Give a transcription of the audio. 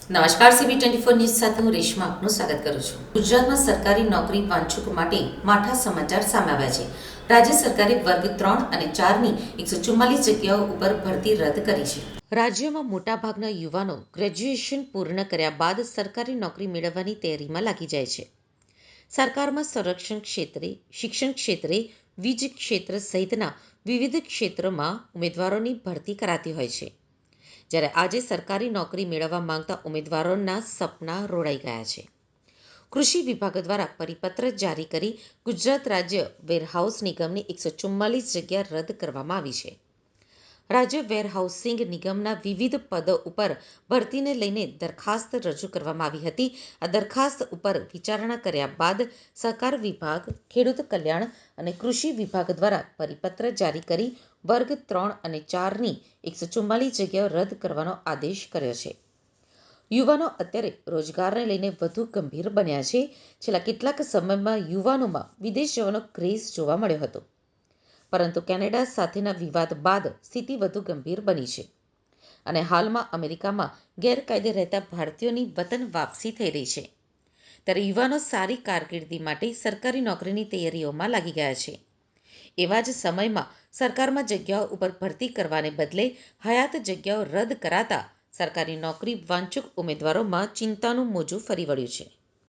નમસ્કાર, CB24 news સાથે હું રેશમા આપનું સ્વાગત કરું છું. ગુજરાતમાં સરકારી નોકરી વાંચકો માટે માઠા સમાચાર સામે આવ્યા છે. રાજ્ય સરકારે વર્ગ 3 અને 4ની 144 જગ્યાઓ ઉપર ભરતી રદ કરી છે. રાજ્યમાં મોટાભાગના યુવાનો ગ્રેજ્યુએશન પૂર્ણ કર્યા બાદ સરકારી નોકરી મેળવવાની તૈયારીમાં લાગી જાય છે. સરકારમાં સંરક્ષણ ક્ષેત્રે, શિક્ષણ ક્ષેત્રે, વીજ ક્ષેત્ર સહિતના વિવિધ ક્ષેત્રોમાં ઉમેદવારોની ભરતી કરાતી હોય છે. જ્યારે આજે સરકારી નોકરી મેળવવા માંગતા ઉમેદવારોના સપના રોડાઈ ગયા છે. કૃષિ વિભાગ દ્વારા પરિપત્ર જારી કરી ગુજરાત રાજ્ય વેરહાઉસ નિગમની 144 જગ્યા રદ કરવામાં આવી છે. રાજ્ય વેરહાઉસિંગ નિગમના વિવિધ પદો ઉપર ભરતીને લઈને દરખાસ્ત રજૂ કરવામાં આવી હતી. આ દરખાસ્ત ઉપર વિચારણા કર્યા બાદ સહકાર વિભાગ, ખેડૂત કલ્યાણ અને કૃષિ વિભાગ દ્વારા પરિપત્ર જારી કરી વર્ગ 3 અને 4ની 144 જગ્યાઓ રદ કરવાનો આદેશ કર્યો છે. યુવાનો અત્યારે રોજગારને લઈને વધુ ગંભીર બન્યા છે. છેલ્લા કેટલાક સમયમાં યુવાનોમાં વિદેશ જવાનો ક્રેઝ જોવા મળ્યો હતો, પરંતુ કેનેડા સાથેના વિવાદ બાદ સ્થિતિ વધુ ગંભીર બની છે અને હાલમાં અમેરિકામાં ગેરકાયદે રહેતા ભારતીયોની વતન વાપસી થઈ રહી છે. ત્યારે યુવાનો સારી કારકિર્દી માટે સરકારી નોકરીની તૈયારીઓમાં લાગી ગયા છે. એવા જ સમયમાં સરકારમાં જગ્યાઓ ઉપર ભરતી કરવાને બદલે હયાત જગ્યાઓ રદ કરાતા સરકારી નોકરી વાંચુક ઉમેદવારોમાં ચિંતાનું મોજું ફરી વળ્યું છે.